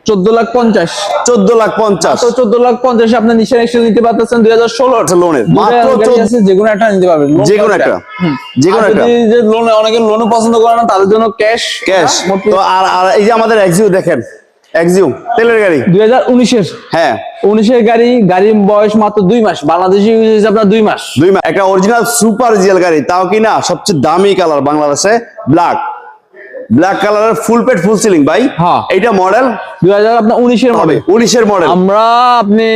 14,50,000 14,50,000 তো 14,50,000 আপনি নিশান এক্সচেঞ্জ নিতে পারতেছেন 2016 লোনের মাত্র যে কোনো একটা নিতে পারবেন যে কোনো একটা যদি যে লোনে অনেকে লোনও পছন্দ করে না তাদের জন্য ক্যাশ তো আর এই যে আমাদের এক্সিউ দেখেন, এক্সিউ তেলের গাড়ি 2019 এর হ্যাঁ 19 এর গাড়ির বয়স মাত্র 2 মাস, বাংলাদেশি ইউজ হিসেবে আপনার 2 মাস। একটা অরিজিনাল সুপার জিএল গাড়ি, তাও কিনা সবচেয়ে দামি কালার বাংলাদেশে, ব্ল্যাক কালারের ফুল পেট ফুল সিলিং ভাই। হ্যাঁ এইটা মডেল 2019 এর মডেল, 19 এর মডেল। আমরা আপনি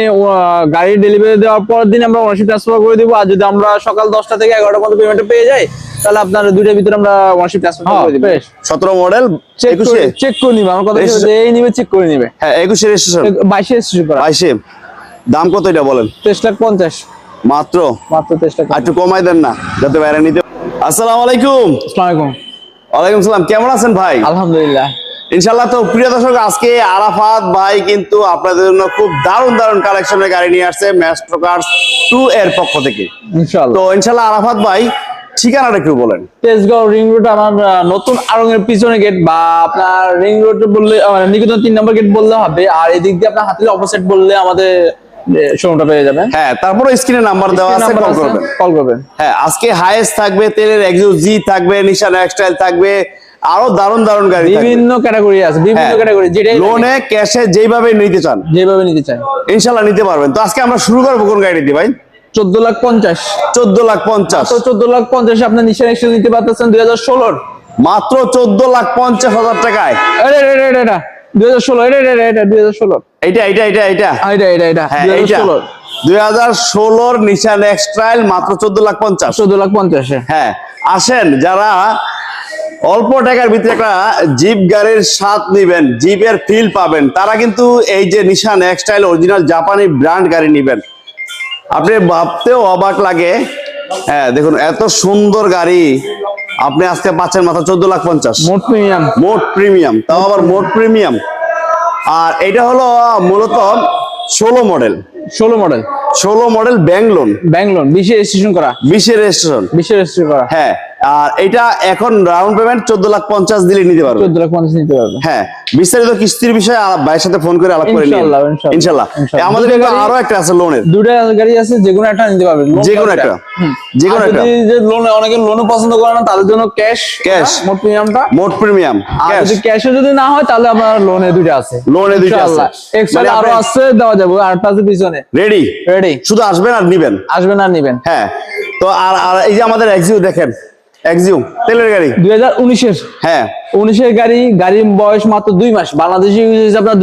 গাড়ি ডেলিভারি দেওয়ার পরের দিন আমরা ওনারশিপ ট্রান্সফার করে দিব। আর যদি আমরা সকাল 10টা থেকে 11টা পর্যন্ত পেমেন্ট পেয়ে যাই তাহলে আপনার দুইটার ভিতরে আমরা ওনারশিপ ট্রান্সফার করে দিব। 17 মডেল 21 চেক করে নিবে, আমার কথা এই নিবে, চেক করে নিবে। হ্যাঁ 21 রেজিস্ট্রেশন, 22 রেজিস্ট্রেশন করা, 22। দাম কত এটা বলেন? 23,50,000 মাত্র 23,50,000। একটু কমাই দেন না যাতে বাইরে নিতে। আসসালামু আলাইকুম। আসসালামু আলাইকুম। ওয়ালাইকুম সালাম, কেমন আছেন ভাই? আলহামদুলিল্লাহ ইনশাআল্লাহ। তো প্রিয় দর্শক, আজকে আরাফাত ভাই কিন্তু আপনাদের জন্য খুব দারুণ কালেকশনের গাড়ি নিয়ে আসছে ম্যাস্ট্রো কার্স 2 এর পক্ষ থেকে ইনশাআল্লাহ। তো ইনশাআল্লাহ আরাফাত ভাই ঠিকানাটা একটু বলেন। তেজগাঁও রিং রোড, আমার নতুন আড়ংয়ের পিছনে গেট, বা আপনার রিং রোড বললে নিকেতন 3 নম্বর গেট বললে হবে। আর এদিক দিয়ে আপনার হাতিলে অপোজিট বললে আমাদের শোরুমটা পেয়ে যাবেন। হ্যাঁ, তারপরে স্ক্রিনে নাম্বার দেওয়া আছে, কল করবেন। হ্যাঁ, আজকে হাইয়েস্ট থাকবে, তেলের এক্সিউ জি থাকবে, নিশান এক্সটাইল থাকবে, আরো দারুণ গাড়ি থাকবে। বিভিন্ন ক্যাটাগরি আছে, বিভিন্ন ক্যাটাগরি, যেটা লোনে ক্যাশে যেভাবে নিতে চান যেভাবে নিতে চান ইনশাআল্লাহ নিতে পারবেন। তো আজকে আমরা শুরু করব কোন গাড়ি দিয়ে ভাই? 14,50,000 14,50,000 তো 14,50,000 আপনি নিশান এক্সচেঞ্জ নিতে পারতেছেন 2016 মাত্র 14,50,000 টাকায়। আরে এটা 2016, এটা 2016, এইটা 2016 নিশান এক্সট্রাইল মাত্র 14,50,000। 14,50,000। হ্যাঁ, আসেন যারা অল্প টাকার ভিতরে একটা জিপ গাড়ির স্বাদ নিবেন, জিপের ফিল পাবেন, তারা কিন্তু এই যে নিশান এক্সটাইল অরিজিনাল জাপানি ব্র্যান্ড গাড়ি নিবেন। আপনি ভাবতেও অবাক লাগে। হ্যাঁ দেখুন, এত সুন্দর গাড়ি আপনি আজকে পাচ্ছেন মাত্র 14,50,000। মোট প্রিমিয়াম, তাও আবার মোট প্রিমিয়াম। আর এটা হলো মূলত 16 মডেল ব্যাংক লোন 20 রেজিস্ট্রেশন করা, 20 রেজিস্ট্রেশন করা। হ্যাঁ, আর এটা এখন রাউন্ড পেমেন্ট 14,50,000 দিলে নিতে পারবে। 14,50,000 নিতে পারবে। হ্যাঁ, বিস্তারিত কিস্তির বিষয়ে ভাইয়ের সাথে ফোন করে আলাপ করে নিন ইনশাআল্লাহ। আমাদের আরো একটা আছে লোনের, দুটো গাড়ি আছে, যে কোনো একটা নিতে পারবেন, যে কোনো একটা। যে লোনে অনেকে লোনও পছন্দ করে না তাদের জন্য ক্যাশ মোট প্রিমিয়াম। আর যদি ক্যাশে যদি না হয় তাহলে আপনার লোনে দুটো আছে, ইনশাআল্লাহ। এক্সট্রা আরো আছে, দেওয়া যাবে। আর পাশে পিছনে রেডি, শুধু আসবেন আর নিবেন। হ্যাঁ, তো আর এই যে আমাদের এক্সিউ দেখেন, এক্সিউ তেলের গাড়ি 2019 এর, হ্যাঁ 19 এর গাড়ির বয়স মাত্র 2 মাস, বাংলাদেশি ইউজ হিসেবে আপনার